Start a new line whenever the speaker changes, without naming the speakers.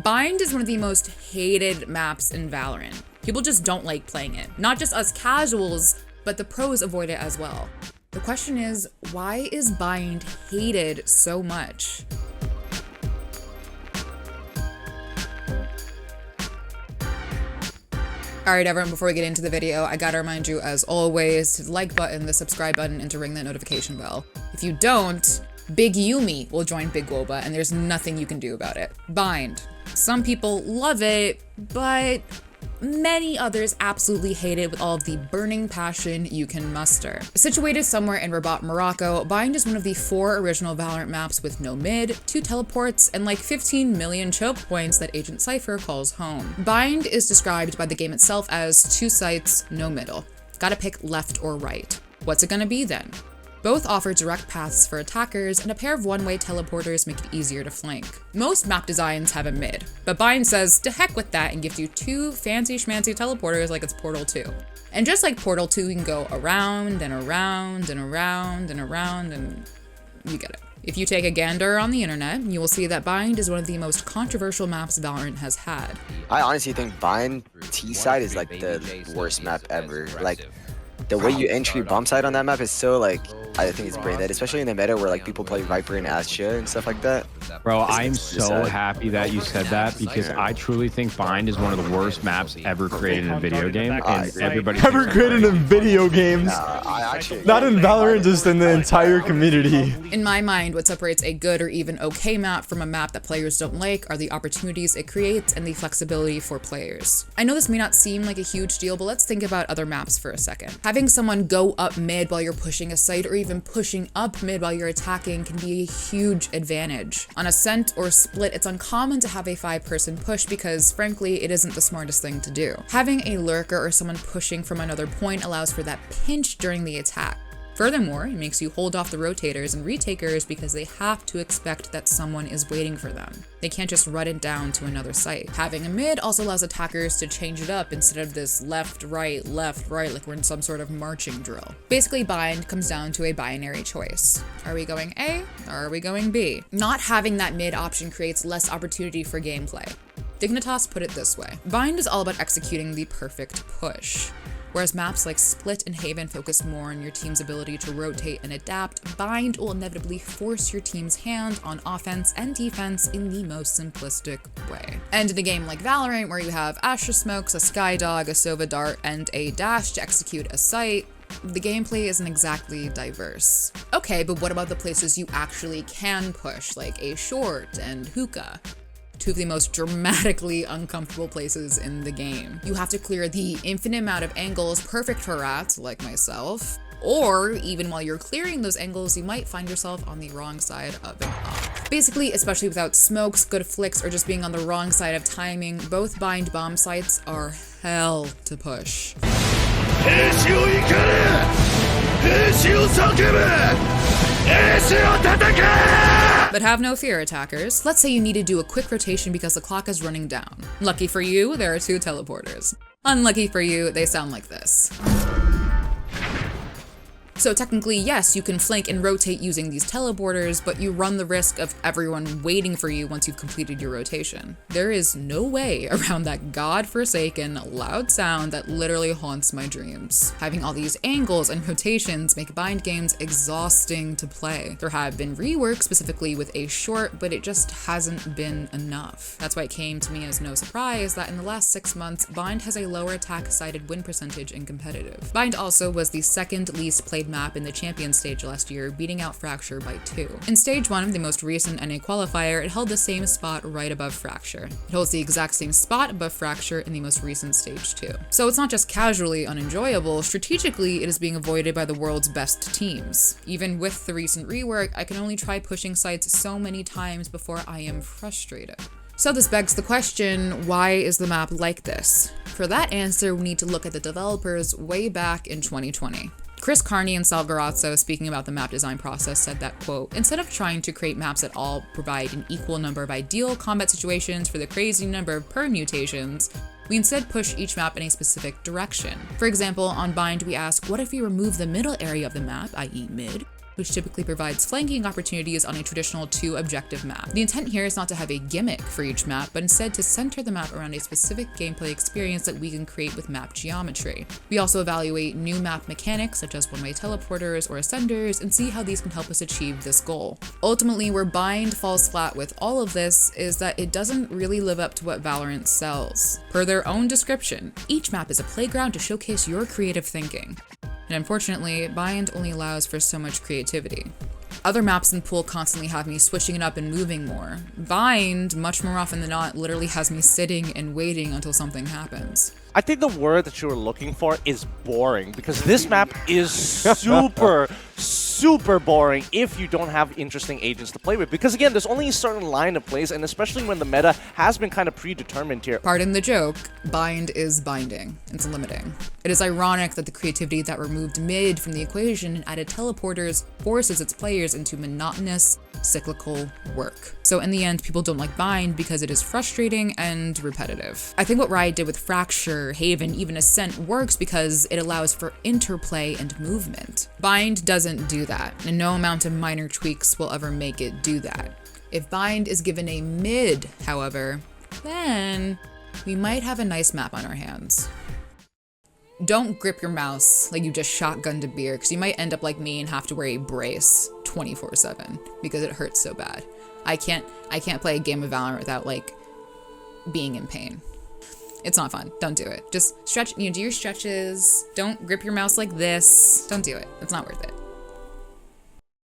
Bind is one of the most hated maps in Valorant. People just don't like playing it. Not just us casuals, but the pros avoid it as well. The question is, why is Bind hated so much? Alright everyone, before we get into the video, I gotta remind you as always to the like button, the subscribe button, and to ring that notification bell. If you don't, Big Yumi will join Big Woba and there's nothing you can do about it. Bind. Some people love it, but many others absolutely hate it with all of the burning passion you can muster. Situated somewhere in Rabat, Morocco, Bind is one of the 4 original Valorant maps with no mid, 2 teleports, and like 15 million choke points that Agent Cypher calls home. Bind is described by the game itself as 2 sites, no middle. Gotta pick left or right. What's it gonna be then? Both offer direct paths for attackers, and a pair of one-way teleporters make it easier to flank. Most map designs have a mid, but Bind says to heck with that and gives you 2 fancy schmancy teleporters like it's Portal 2. And just like Portal 2, you can go around and around and around and around, and you get it. If you take a gander on the internet, you will see that Bind is one of the most controversial maps Valorant has had.
I honestly think Bind T-side is like the worst map ever. Like, the way you entry bomb side on that map is so like, I think it's brain dead, especially in the meta where like people play Viper and Astra and stuff like that.
Bro, I'm so happy that you said that because I truly think Bind is one of the worst maps ever created in a video game. And everybody
ever created in video games. Not in Valorant, just in the entire community.
In my mind, what separates a good or even okay map from a map that players don't like are the opportunities it creates and the flexibility for players. I know this may not seem like a huge deal, but let's think about other maps for a second. Having someone go up mid while you're pushing a site or even pushing up mid while you're attacking can be a huge advantage. On Ascent or Split, it's uncommon to have a 5-person push because, frankly, it isn't the smartest thing to do. Having a lurker or someone pushing from another point allows for that pinch during the attack. Furthermore, it makes you hold off the rotators and retakers because they have to expect that someone is waiting for them. They can't just run it down to another site. Having a mid also allows attackers to change it up instead of this left, right, like we're in some sort of marching drill. Basically, Bind comes down to a binary choice. Are we going A or are we going B? Not having that mid option creates less opportunity for gameplay. Dignitas put it this way: Bind is all about executing the perfect push. Whereas maps like Split and Haven focus more on your team's ability to rotate and adapt, Bind will inevitably force your team's hand on offense and defense in the most simplistic way. And in a game like Valorant, where you have Astra Smokes, a Skydog, a Sova Dart, and a Dash to execute a site, the gameplay isn't exactly diverse. Okay, but what about the places you actually can push, like a Short and Hookah? 2 of the most dramatically uncomfortable places in the game. You have to clear the infinite amount of angles perfect for rats like myself, or even while you're clearing those angles, you might find yourself on the wrong side of an up. Basically, especially without smokes, good flicks, or just being on the wrong side of timing, both Bind bomb sites are hell to push. But have no fear, attackers. Let's say you need to do a quick rotation because the clock is running down. Lucky for you, there are 2 teleporters. Unlucky for you, they sound like this. So technically, yes, you can flank and rotate using these teleporters, but you run the risk of everyone waiting for you once you've completed your rotation. There is no way around that godforsaken, loud sound that literally haunts my dreams. Having all these angles and rotations make Bind games exhausting to play. There have been reworks specifically with a Short, but it just hasn't been enough. That's why it came to me as no surprise that in the last 6 months, Bind has a lower attack-sided win percentage in competitive. Bind also was the 2nd least played map in the champion stage last year, beating out Fracture by 2. In stage 1 of the most recent NA qualifier, it held the same spot right above Fracture. It holds the exact same spot above Fracture in the most recent stage 2. So it's not just casually unenjoyable, strategically it is being avoided by the world's best teams. Even with the recent rework, I can only try pushing sites so many times before I am frustrated. So this begs the question, why is the map like this? For that answer, we need to look at the developers way back in 2020. Chris Carney and Salgarazzo, speaking about the map design process, said that, quote, "Instead of trying to create maps that all provide an equal number of ideal combat situations for the crazy number of permutations, we instead push each map in a specific direction. For example, on Bind, we ask, what if we remove the middle area of the map, i.e. mid, which typically provides flanking opportunities on a traditional 2-objective map. The intent here is not to have a gimmick for each map, but instead to center the map around a specific gameplay experience that we can create with map geometry. We also evaluate new map mechanics such as one-way teleporters or ascenders and see how these can help us achieve this goal. Ultimately, where Bind falls flat with all of this is that it doesn't really live up to what Valorant sells. Per their own description, each map is a playground to showcase your creative thinking. And unfortunately, Bind only allows for so much creativity. Other maps in Pool constantly have me switching it up and moving more. Bind, much more often than not, literally has me sitting and waiting until something happens.
I think the word that you were looking for is boring, because this map is super, super boring if you don't have interesting agents to play with. Because again, there's only a certain line of plays, and especially when the meta has been kind of predetermined here.
Pardon the joke, Bind is binding. It's limiting. It is ironic that the creativity that removed mid from the equation and added teleporters forces its players into monotonous, cyclical work. So in the end, people don't like Bind because it is frustrating and repetitive. I think what Riot did with Fracture, Haven, even Ascent works because it allows for interplay and movement. Bind doesn't do that, and no amount of minor tweaks will ever make it do that. If Bind is given a mid, however, then we might have a nice map on our hands. Don't grip your mouse like you just shotgunned a beer, because you might end up like me and have to wear a brace 24/7 because it hurts so bad. I can't play a game of Valorant without like being in pain. It's not fun. Don't do it. Just stretch, do your stretches. Don't grip your mouse like this. Don't do it. It's not worth it.